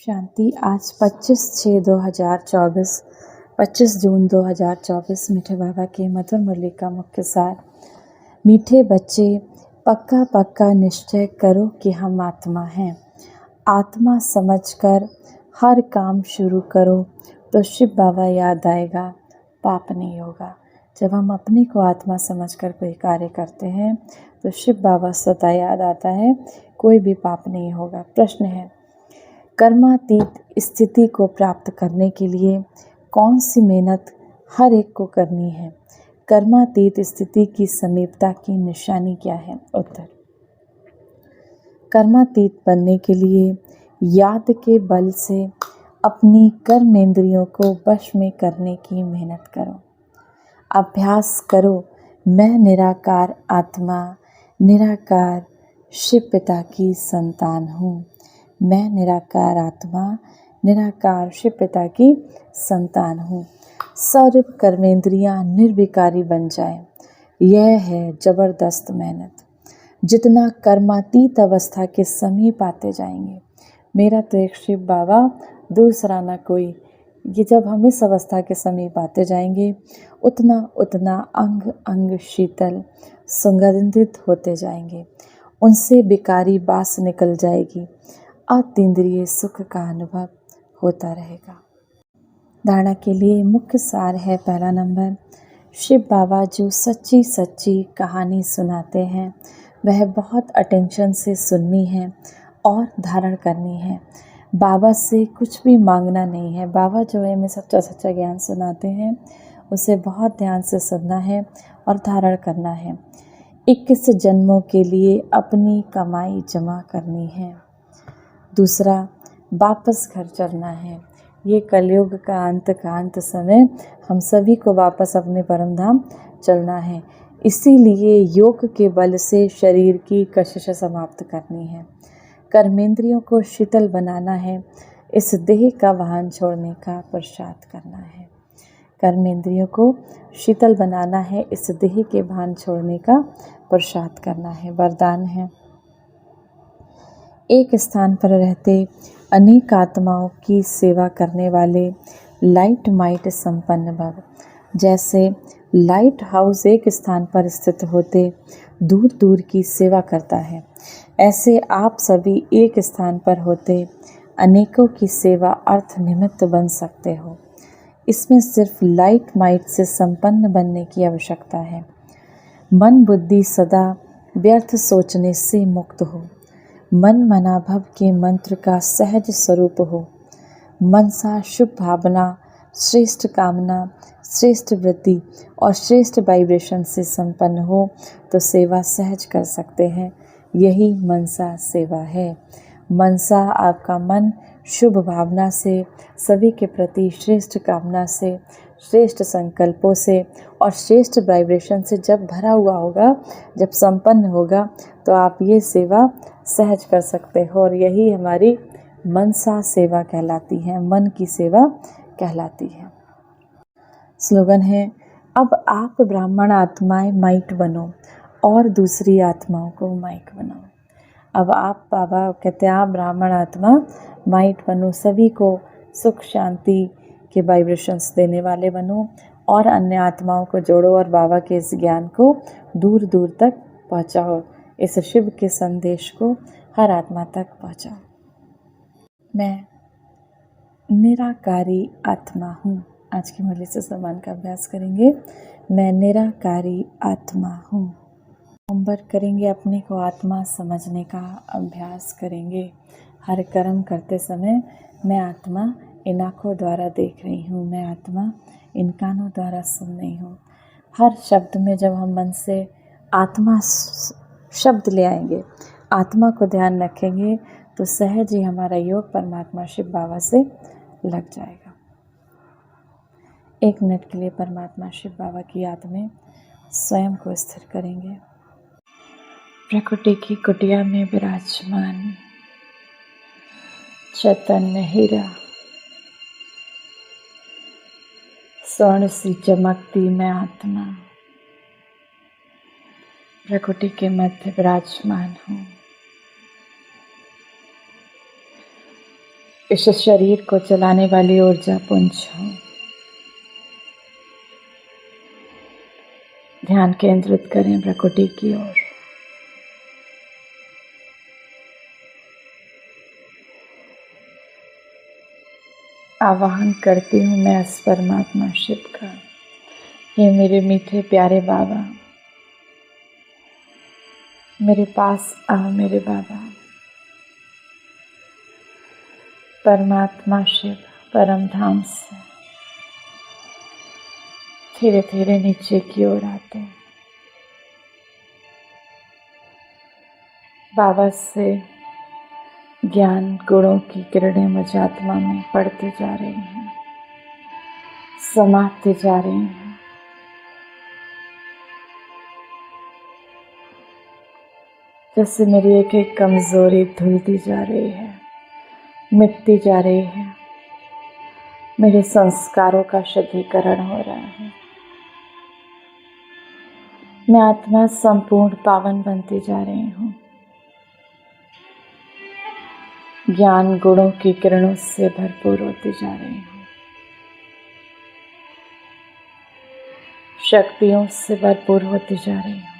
शांति। आज 25/6/2024, 25 जून 2024 मीठे बाबा के मधुर मुरली का मुख्य सार। मीठे बच्चे, पक्का पक्का निश्चय करो कि हम आत्मा हैं। आत्मा समझकर हर काम शुरू करो तो शिव बाबा याद आएगा, पाप नहीं होगा। जब हम अपने को आत्मा समझकर कोई कार्य करते हैं तो शिव बाबा सदा याद आता है, कोई भी पाप नहीं होगा। प्रश्न है, कर्मातीत स्थिति को प्राप्त करने के लिए कौन सी मेहनत हर एक को करनी है? कर्मातीत स्थिति की समीपता की निशानी क्या है? उत्तर, कर्मातीत बनने के लिए याद के बल से अपनी कर्मेंद्रियों को वश में करने की मेहनत करो। अभ्यास करो, मैं निराकार आत्मा, निराकार शिव पिता की संतान हूँ। मैं निराकार आत्मा, निराकार शिव पिता की संतान हूँ। सर्व कर्मेंद्रियाँ निर्विकारी बन जाएं, यह है जबरदस्त मेहनत। जितना कर्मातीत अवस्था के समीप आते जाएंगे, मेरा तो एक शिव बाबा, दूसरा ना कोई। ये जब हम इस अवस्था के समीप आते जाएंगे, उतना उतना अंग अंग शीतल सुगंधित होते जाएंगे। उनसे विकारी बास निकल जाएगी। अतीन्द्रिय सुख का अनुभव होता रहेगा। धारणा के लिए मुख्य सार है। पहला नंबर, शिव बाबा जो सच्ची सच्ची कहानी सुनाते हैं वह बहुत अटेंशन से सुननी है और धारण करनी है। बाबा से कुछ भी मांगना नहीं है। बाबा जो है हमें सच्चा सच्चा ज्ञान सुनाते हैं, उसे बहुत ध्यान से सुनना है और धारण करना है। 21 जन्मों के लिए अपनी कमाई जमा करनी है। दूसरा, वापस घर चलना है। ये कलयुग का अंत समय, हम सभी को वापस अपने परम धाम चलना है। इसीलिए योग के बल से शरीर की कशिश समाप्त करनी है। कर्मेंद्रियों को शीतल बनाना है। इस देह का वाहन छोड़ने का पुरुषार्थ करना है। कर्मेंद्रियों को शीतल बनाना है, इस देह के भान छोड़ने का पुरुषार्थ करना है। वरदान है, एक स्थान पर रहते अनेक आत्माओं की सेवा करने वाले लाइट माइट संपन्न भव। जैसे लाइट हाउस एक स्थान पर स्थित होते दूर दूर की सेवा करता है, ऐसे आप सभी एक स्थान पर होते अनेकों की सेवा अर्थ निमित्त बन सकते हो। इसमें सिर्फ लाइट माइट से संपन्न बनने की आवश्यकता है। मन बुद्धि सदा व्यर्थ सोचने से मुक्त हो। मन मनाभव के मंत्र का सहज स्वरूप हो। मनसा शुभ भावना, श्रेष्ठ कामना, श्रेष्ठ वृत्ति और श्रेष्ठ वाइब्रेशन से संपन्न हो तो सेवा सहज कर सकते हैं। यही मनसा सेवा है। मनसा आपका मन शुभ भावना से, सभी के प्रति श्रेष्ठ कामना से, श्रेष्ठ संकल्पों से और श्रेष्ठ वाइब्रेशन से जब भरा हुआ होगा, जब संपन्न होगा, तो आप ये सेवा सहज कर सकते हो। और यही हमारी मनसा सेवा कहलाती है, मन की सेवा कहलाती है। स्लोगन है, अब आप ब्राह्मण आत्माएं माइट बनो और दूसरी आत्माओं को माइक बनाओ। अब आप, बाबा कहते हैं, आप ब्राह्मण आत्मा माइट बनो, सभी को सुख शांति के वाइब्रेशंस देने वाले बनो और अन्य आत्माओं को जोड़ो और बाबा के इस ज्ञान को दूर दूर तक पहुँचाओ। इस शिव के संदेश को हर आत्मा तक पहुँचाओ। मैं निराकारी आत्मा हूँ। आज की मुरली से सम्मान का अभ्यास करेंगे। मैं निराकारी आत्मा हूँ। होमवर्क करेंगे, अपने को आत्मा समझने का अभ्यास करेंगे। हर कर्म करते समय मैं आत्मा इन आँखों द्वारा देख रही हूँ, मैं आत्मा इन कानों द्वारा सुन रही हूँ। हर शब्द में जब हम मन से आत्मा शब्द ले आएंगे, आत्मा को ध्यान रखेंगे, तो सहज ही हमारा योग परमात्मा शिव बाबा से लग जाएगा। 1 मिनट के लिए परमात्मा शिव बाबा की याद में स्वयं को स्थिर करेंगे। प्रकृति की कुटिया में विराजमान चैतन्य हीरा, स्वर्ण सी चमकती मैं आत्मा प्रकृति के मध्य विराजमान हूँ। इस शरीर को चलाने वाली ऊर्जा पुंज हो। ध्यान केंद्रित करें प्रकृति की ओर। आवाहन करती हूँ मैं इस परमात्मा शिव का, ये मेरे मीठे प्यारे बाबा, मेरे पास आओ मेरे बाबा। परमात्मा शिव परम धाम से धीरे धीरे नीचे की ओर आते हैं। बाबा से ज्ञान गुणों की किरणें मुझ आत्मा में पड़ती जा रही हैं, समाती जा रही हैं। जैसे मेरी एक एक कमजोरी धुलती जा रही है, मिटती जा रही है। मेरे संस्कारों का शुद्धिकरण हो रहा है। मैं आत्मा संपूर्ण पावन बनती जा रही हूँ। ज्ञान गुणों की किरणों से भरपूर होती जा रही हूँ। शक्तियों से भरपूर होती जा रही हूँ।